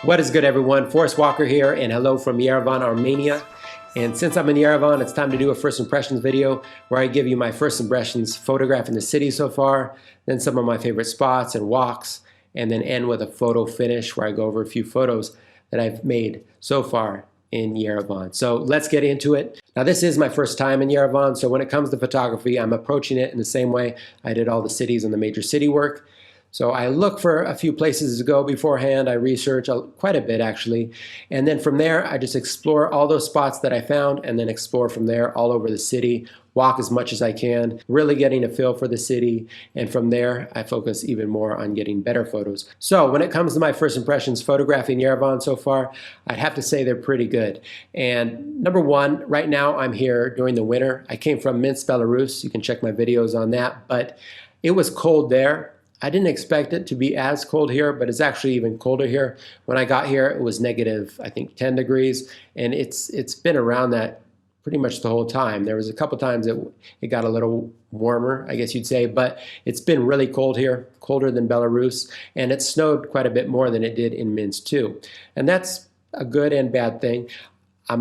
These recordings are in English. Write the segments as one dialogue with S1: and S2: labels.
S1: What is good, everyone? Forrest Walker here, and hello from Yerevan, Armenia. And since I'm in Yerevan, it's time to do a first impressions video where I give you my first impressions photographing the city so far, then some of my favorite spots and walks, and then end with a photo finish where I go over a few photos that I've made so far in Yerevan. So let's get into it. Now, this is my first time in Yerevan, so when it comes to photography, I'm approaching it in the same way I did all the cities and the major city work. So I look for a few places to go beforehand. I research quite a bit, actually. And then from there, I just explore all those spots that I found and then explore from there all over the city, walk as much as I can, really getting a feel for the city. And from there, I focus even more on getting better photos. So when it comes to my first impressions photographing Yerevan so far, I'd have to say they're pretty good. And number one, right now I'm here during the winter. I came from Minsk, Belarus. You can check my videos on that. But it was cold there. I didn't expect it to be as cold here, but it's actually even colder here. When I got here, it was negative, I think, 10 degrees, and it's been around that pretty much the whole time. There was a couple times it got a little warmer, I guess you'd say, but it's been really cold here, colder than Belarus, and it snowed quite a bit more than it did in Minsk too. And that's a good and bad thing. I'm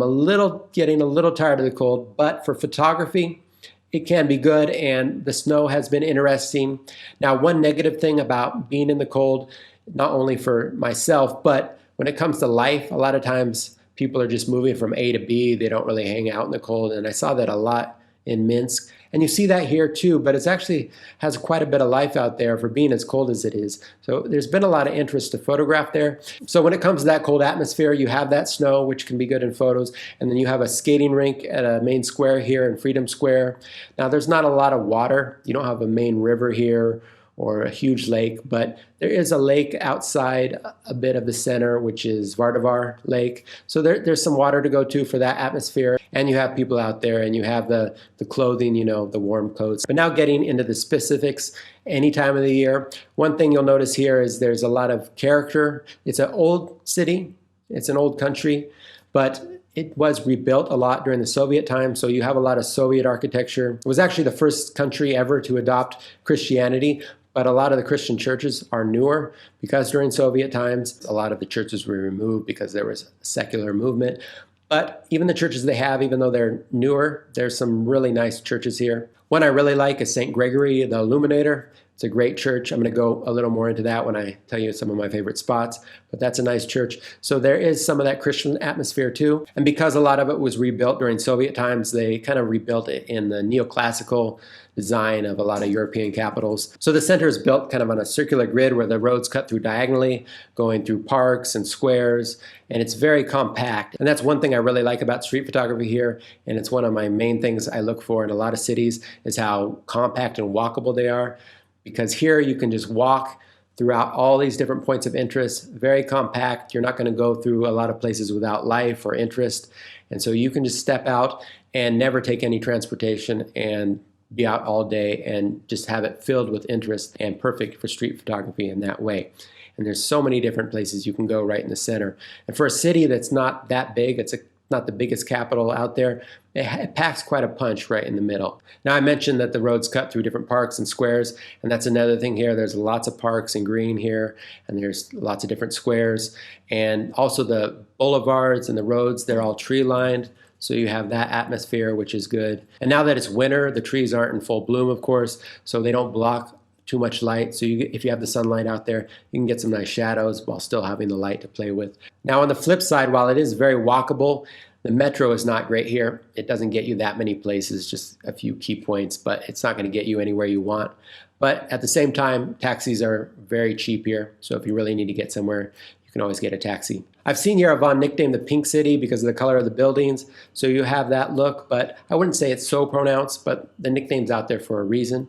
S1: getting a little tired of the cold, but for photography, it can be good, and the snow has been interesting. Now, one negative thing about being in the cold, not only for myself, but when it comes to life, a lot of times people are just moving from A to B. They don't really hang out in the cold, and I saw that a lot in Minsk. And you see that here too, but it actually has quite a bit of life out there for being as cold as it is. So there's been a lot of interest to photograph there. So when it comes to that cold atmosphere, you have that snow, which can be good in photos, and then you have a skating rink at a main square here in Freedom Square. Now, there's not a lot of water. You don't have a main river here or a huge lake, but there is a lake outside a bit of the center, which is Vardavar Lake. So there's some water to go to for that atmosphere, and you have people out there, and you have the clothing, you know, the warm coats. But now getting into the specifics, any time of the year, one thing you'll notice here is there's a lot of character. It's an old city, it's an old country, but it was rebuilt a lot during the Soviet time, so you have a lot of Soviet architecture. It was actually the first country ever to adopt Christianity, but a lot of the Christian churches are newer because during Soviet times, a lot of the churches were removed because there was a secular movement. But even the churches they have, even though they're newer, there's some really nice churches here. One I really like is St. Gregory the Illuminator. It's a great church. I'm going to go a little more into that when I tell you some of my favorite spots, but that's a nice church. So there is some of that Christian atmosphere too. And because a lot of it was rebuilt during Soviet times, they kind of rebuilt it in the neoclassical design of a lot of European capitals. So the center is built kind of on a circular grid where the roads cut through diagonally, going through parks and squares, and it's very compact. And that's one thing I really like about street photography here, and it's one of my main things I look for in a lot of cities is how compact and walkable they are. Because here you can just walk throughout all these different points of interest, very compact. You're not going to go through a lot of places without life or interest. And so you can just step out and never take any transportation and be out all day and just have it filled with interest and perfect for street photography in that way. And there's so many different places you can go right in the center. And for a city that's not that big, it's not the biggest capital out there, it packs quite a punch right in the middle. Now, I mentioned that the roads cut through different parks and squares, and that's another thing here. There's lots of parks and green here, and there's lots of different squares. And also the boulevards and the roads, they're all tree-lined, so you have that atmosphere, which is good. And now that it's winter, the trees aren't in full bloom, of course, so they don't block too much light. So if you have the sunlight out there, you can get some nice shadows while still having the light to play with. Now, on the flip side, while it is very walkable, the metro is not great here. It doesn't get you that many places, just a few key points, but it's not going to get you anywhere you want. But at the same time, taxis are very cheap here. So if you really need to get somewhere, you can always get a taxi. I've seen Yerevan nicknamed the Pink City because of the color of the buildings. So you have that look, but I wouldn't say it's so pronounced, but the nickname's out there for a reason.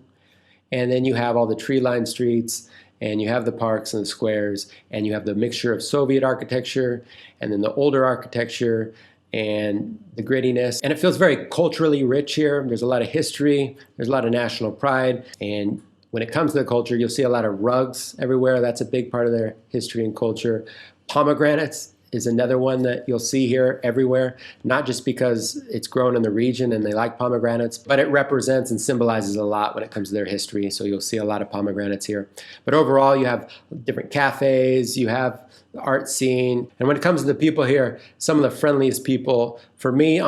S1: And then you have all the tree-lined streets, and you have the parks and the squares, and you have the mixture of Soviet architecture, and then the older architecture, and the grittiness. And it feels very culturally rich here. There's a lot of history, there's a lot of national pride, and when it comes to the culture, you'll see a lot of rugs everywhere. That's a big part of their history and culture. Pomegranates is another one that you'll see here everywhere, not just because it's grown in the region and they like pomegranates, but it represents and symbolizes a lot when it comes to their history. So you'll see a lot of pomegranates here. But overall, you have different cafes, you have the art scene. And when it comes to the people here, some of the friendliest people, for me,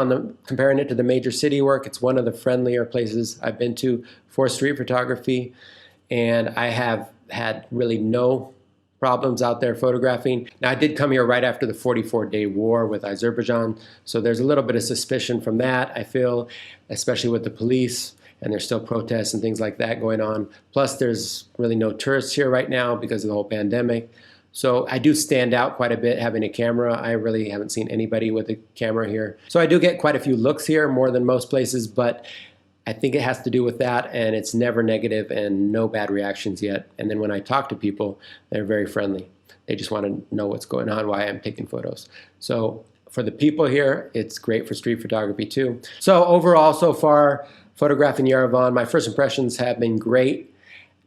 S1: comparing it to the major city work, it's one of the friendlier places I've been to for street photography. And I have had really no problems out there photographing. Now, I did come here right after the 44-day war with Azerbaijan, so there's a little bit of suspicion from that, I feel, especially with the police, and there's still protests and things like that going on. Plus, there's really no tourists here right now because of the whole pandemic. So I do stand out quite a bit having a camera. I really haven't seen anybody with a camera here. So I do get quite a few looks here, more than most places, but I think it has to do with that, and it's never negative and no bad reactions yet. And then when I talk to people, they're very friendly. They just want to know what's going on, why I'm taking photos. So for the people here, it's great for street photography too. So overall, so far, photographing Yerevan, my first impressions have been great.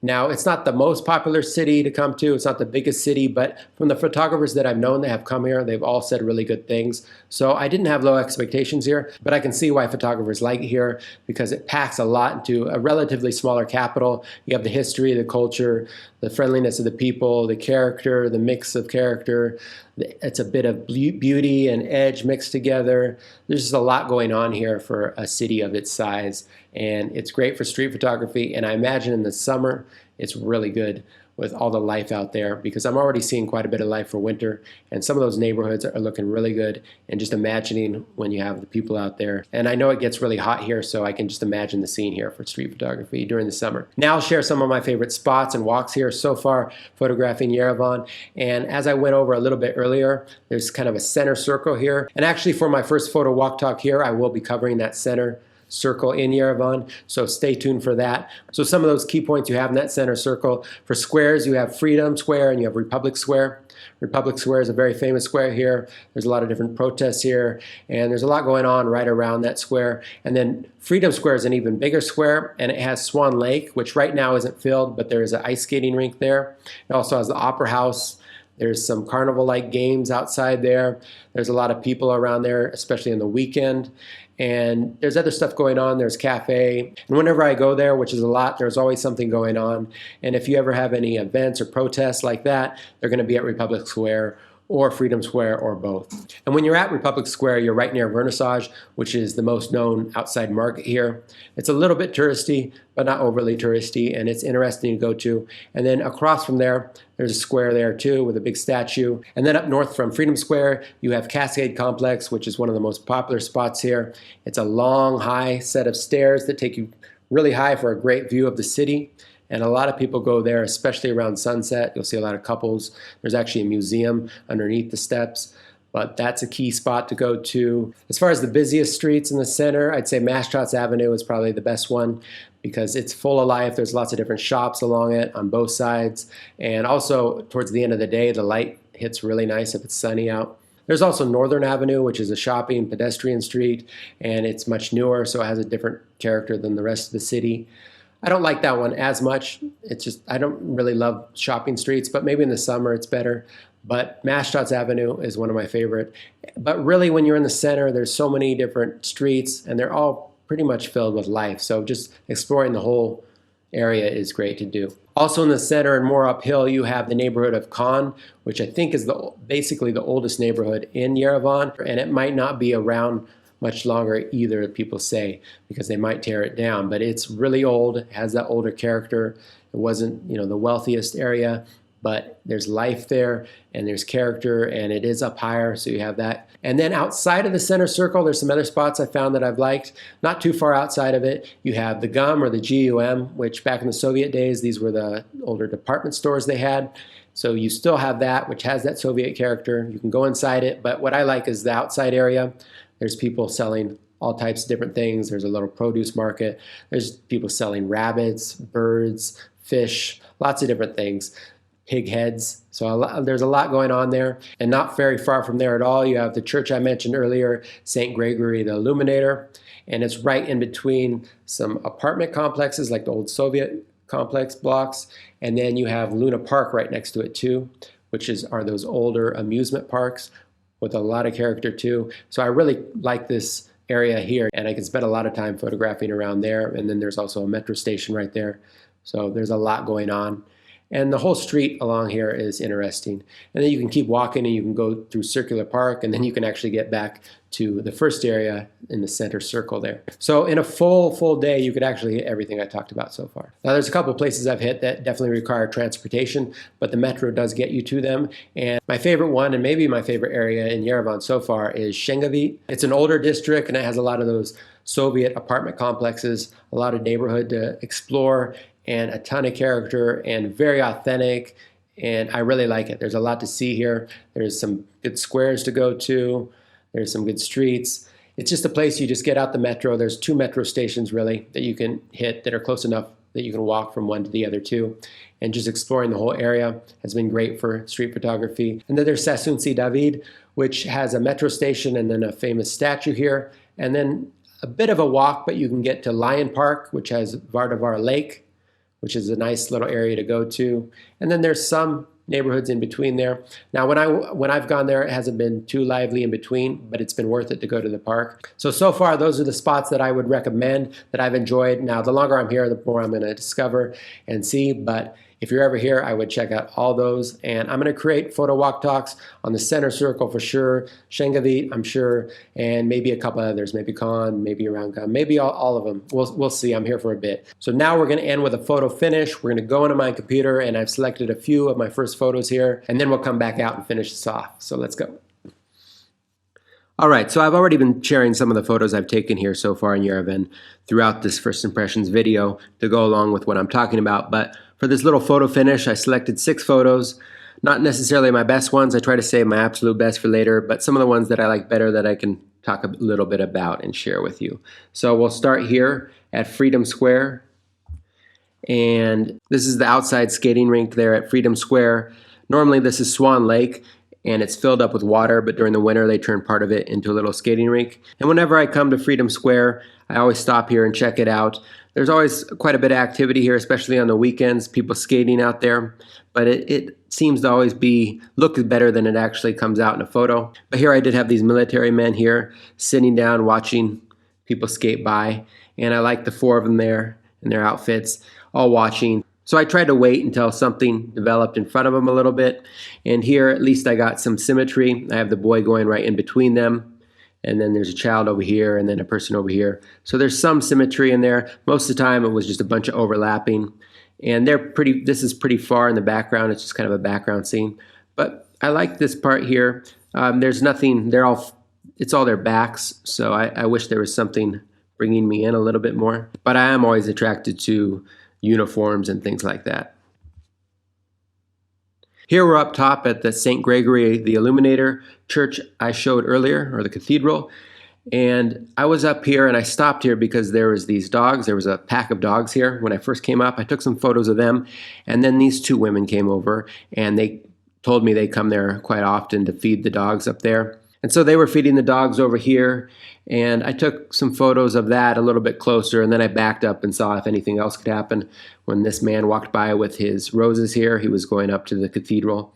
S1: Now, it's not the most popular city to come to, it's not the biggest city, but from the photographers that I've known that have come here, they've all said really good things. So I didn't have low expectations here, but I can see why photographers like it here because it packs a lot into a relatively smaller capital. You have the history, the culture, the friendliness of the people, the character, the mix of character. It's a bit of beauty and edge mixed together. There's just a lot going on here for a city of its size, and it's great for street photography. And I imagine in the summer, it's really good with all the life out there because I'm already seeing quite a bit of life for winter, and some of those neighborhoods are looking really good, and just imagining when you have the people out there. And I know it gets really hot here, so I can just imagine the scene here for street photography during the summer. Now I'll share some of my favorite spots and walks here so far photographing Yerevan. And as I went over a little bit earlier, there's kind of a center circle here. And actually for my first photo walk talk here, I will be covering that center circle in Yerevan, so stay tuned for that. So some of those key points you have in that center circle. For squares, you have Freedom Square and you have Republic Square. Republic Square is a very famous square here. There's a lot of different protests here, and there's a lot going on right around that square. And then Freedom Square is an even bigger square, and it has Swan Lake, which right now isn't filled, but there is an ice skating rink there. It also has the Opera House. There's some carnival-like games outside there. There's a lot of people around there, especially on the weekend. And there's other stuff going on. There's cafe. And whenever I go there, which is a lot, there's always something going on. And if you ever have any events or protests like that, they're going to be at Republic Square or Freedom Square or both. And when you're at Republic Square, you're right near Vernissage, which is the most known outside market here. It's a little bit touristy, but not overly touristy, and it's interesting to go to. And then across from there, there's a square there too with a big statue. And then up north from Freedom Square, you have Cascade Complex, which is one of the most popular spots here. It's a long, high set of stairs that take you really high for a great view of the city. And a lot of people go there, especially around sunset. You'll see a lot of couples. There's actually a museum underneath the steps, but that's a key spot to go to. As far as the busiest streets in the center, I'd say Mastrotz Avenue is probably the best one because it's full of life. There's lots of different shops along it on both sides. And also towards the end of the day, the light hits really nice if it's sunny out. There's also Northern Avenue, which is a shopping pedestrian street, and it's much newer, so it has a different character than the rest of the city. I don't like that one as much. It's just, I don't really love shopping streets, but maybe in the summer it's better. But Mastrotz Avenue is one of my favorite. But really when you're in the center, there's so many different streets and they're all pretty much filled with life. So just exploring the whole area is great to do. Also in the center and more uphill, you have the neighborhood of Khan, which I think is basically the oldest neighborhood in Yerevan. And it might not be around much longer either, people say, because they might tear it down. But it's really old, it has that older character. It wasn't, the wealthiest area, but there's life there and there's character, and it is up higher, so you have that. And then outside of the center circle, there's some other spots I found that I've liked. Not too far outside of it, you have the GUM or the GUM, which back in the Soviet days, these were the older department stores they had. So you still have that, which has that Soviet character. You can go inside it, but what I like is the outside area. There's people selling all types of different things. There's a little produce market. There's people selling rabbits, birds, fish, lots of different things, pig heads. So there's a lot going on there. And not very far from there at all, you have the church I mentioned earlier, St. Gregory the Illuminator. And it's right in between some apartment complexes like the old Soviet complex blocks. And then you have Luna Park right next to it too, which are those older amusement parks with a lot of character too. So I really like this area here, and I can spend a lot of time photographing around there. And then there's also a metro station right there. So there's a lot going on. And the whole street along here is interesting. And then you can keep walking and you can go through Circular Park, and then you can actually get back to the first area in the center circle there. So in a full day, you could actually hit everything I talked about so far. Now there's a couple of places I've hit that definitely require transportation, but the metro does get you to them. And my favorite one, and maybe my favorite area in Yerevan so far, is Candidly. It's an older district and it has a lot of those Soviet apartment complexes, a lot of neighborhood to explore, and a ton of character and very authentic, and I really like it. There's a lot to see here. There's some good squares to go to. There's some good streets. It's just a place you just get out the metro. There's 2 metro stations really that you can hit that are close enough that you can walk from one to the other too. And just exploring the whole area has been great for street photography. And then there's Sasunci David, which has a metro station and then a famous statue here. And then a bit of a walk, but you can get to Lion Park, which has Vardavar Lake, which is a nice little area to go to. And then there's some neighborhoods in between there. Now, when I've gone there, it hasn't been too lively in between, but it's been worth it to go to the park. So far, those are the spots that I would recommend that I've enjoyed. Now, the longer I'm here, the more I'm going to discover and see, but if you're ever here, I would check out all those. And I'm going to create photo walk talks on the center circle for sure, Shengavit, I'm sure, and maybe a couple others, maybe Khan, maybe around Khan, maybe all of them. We'll see. I'm here for a bit. So now we're going to end with a photo finish. We're going to go into my computer, and I've selected a few of my first photos here, and then we'll come back out and finish this off. So let's go. All right, so I've already been sharing some of the photos I've taken here so far in Yerevan throughout this first impressions video to go along with what I'm talking about. But for this little photo finish, I selected 6 photos. Not necessarily my best ones. I try to save my absolute best for later, but some of the ones that I like better that I can talk a little bit about and share with you. So we'll start here at Freedom Square. And this is the outside skating rink there at Freedom Square. Normally this is Swan Lake, and it's filled up with water, but during the winter they turn part of it into a little skating rink. And whenever I come to Freedom Square, I always stop here and check it out. There's always quite a bit of activity here, especially on the weekends, people skating out there, but it seems to always look better than it actually comes out in a photo. But here I did have these military men here sitting down watching people skate by, and I like the 4 of them there in their outfits, all watching. So I tried to wait until something developed in front of them a little bit. And here, at least I got some symmetry. I have the boy going right in between them. And then there's a child over here and then a person over here. So there's some symmetry in there. Most of the time it was just a bunch of overlapping. And this is pretty far in the background. It's just kind of a background scene. But I like this part here. There's nothing, it's all their backs. So I wish there was something bringing me in a little bit more. But I am always attracted to uniforms and things like that. Here we're up top at the St. Gregory the Illuminator church I showed earlier, or the cathedral. And I was up here and I stopped here because there was these dogs. There was a pack of dogs here when I first came up. I took some photos of them, and then these 2 women came over and they told me they come there quite often to feed the dogs up there. And so they were feeding the dogs over here, and I took some photos of that a little bit closer, and then I backed up and saw if anything else could happen. When this man walked by with his roses here, he was going up to the cathedral,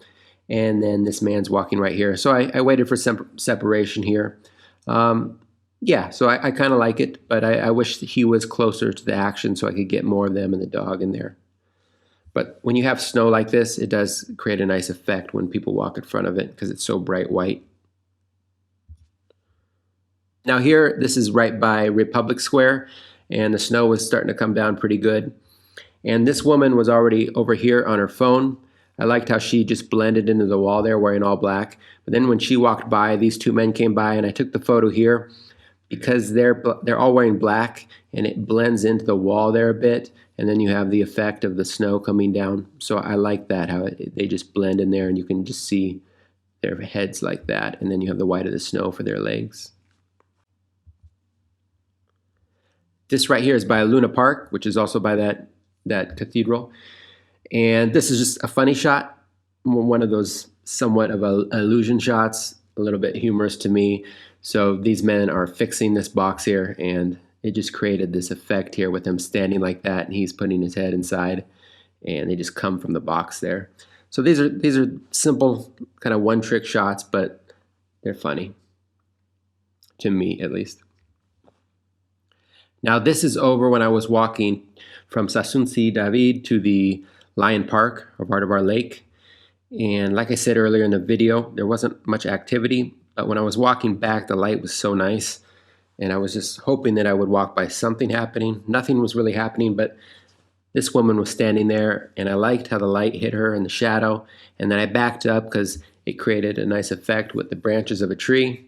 S1: and then this man's walking right here. So I waited for some separation here. Yeah, so I kind of like it, but I wish he was closer to the action so I could get more of them and the dog in there. But when you have snow like this, it does create a nice effect when people walk in front of it because it's so bright white. Now here, this is right by Republic Square, and the snow was starting to come down pretty good. And this woman was already over here on her phone. I liked how she just blended into the wall there wearing all black. But then when she walked by, these 2 men came by, and I took the photo here because they're all wearing black, and it blends into the wall there a bit. And then you have the effect of the snow coming down. So I like that, how they just blend in there, and you can just see their heads like that. And then you have the white of the snow for their legs. This right here is by Luna Park, which is also by that cathedral. And this is just a funny shot, one of those somewhat of illusion shots, a little bit humorous to me. So these men are fixing this box here, and it just created this effect here with him standing like that, and he's putting his head inside, and they just come from the box there. So these are simple kind of one-trick shots, but They're funny. To me, at least. Now this is over when I was walking from Sasunsi David to the Lion Park, or part of our lake. And like I said earlier in the video, there wasn't much activity, but when I was walking back, the light was so nice. And I was just hoping that I would walk by something happening. Nothing was really happening, but this woman was standing there, and I liked how the light hit her in the shadow. And then I backed up because it created a nice effect with the branches of a tree.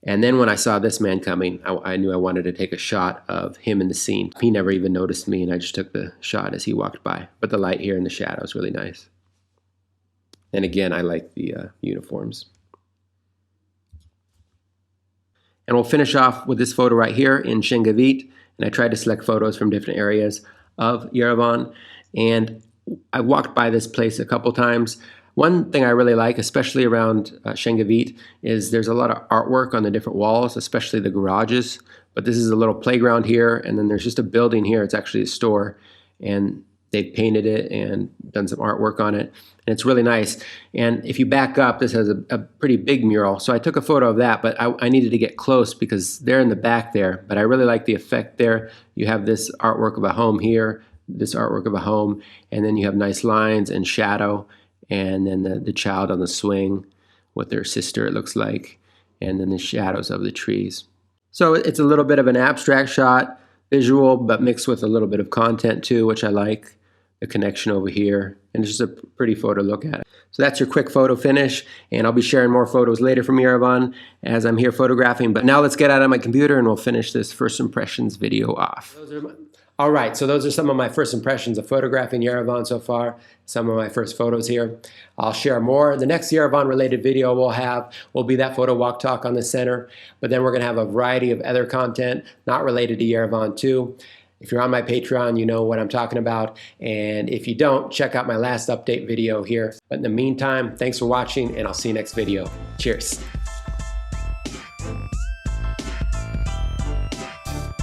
S1: And then when I saw this man coming, I knew I wanted to take a shot of him in the scene. He never even noticed me, and I just took the shot as he walked by. But the light here in the shadow is really nice. And again, I like the uniforms. And we'll finish off with this photo right here in Shengavit. And I tried to select photos from different areas of Yerevan. And I walked by this place a couple times. One thing I really like, especially around Shengavit, is there's a lot of artwork on the different walls, especially the garages. But this is a little playground here, and then there's just a building here. It's actually a store, and they've painted it and done some artwork on it. And it's really nice. And if you back up, this has a pretty big mural. So I took a photo of that, but I needed to get close because they're in the back there. But I really like the effect there. You have this artwork of a home here, this artwork of a home, and then you have nice lines and shadow. And then the child on the swing with their sister, it looks like, and then the shadows of the trees. So it's a little bit of an abstract shot, visual, but mixed with a little bit of content too, which I like, the connection over here, and it's just a pretty photo to look at. So that's your quick photo finish, and I'll be sharing more photos later from Yerevan as I'm here photographing. But now let's get out of my computer and we'll finish this first impressions video off. All right, so those are some of my first impressions of photographing Yerevan so far, some of my first photos here. I'll share more. The next Yerevan related video we'll have will be that photo walk talk on the center, but then we're gonna have a variety of other content not related to Yerevan too. If you're on my Patreon, you know what I'm talking about, and if you don't, check out my last update video here. But in the meantime, thanks for watching, and I'll see you next video. Cheers.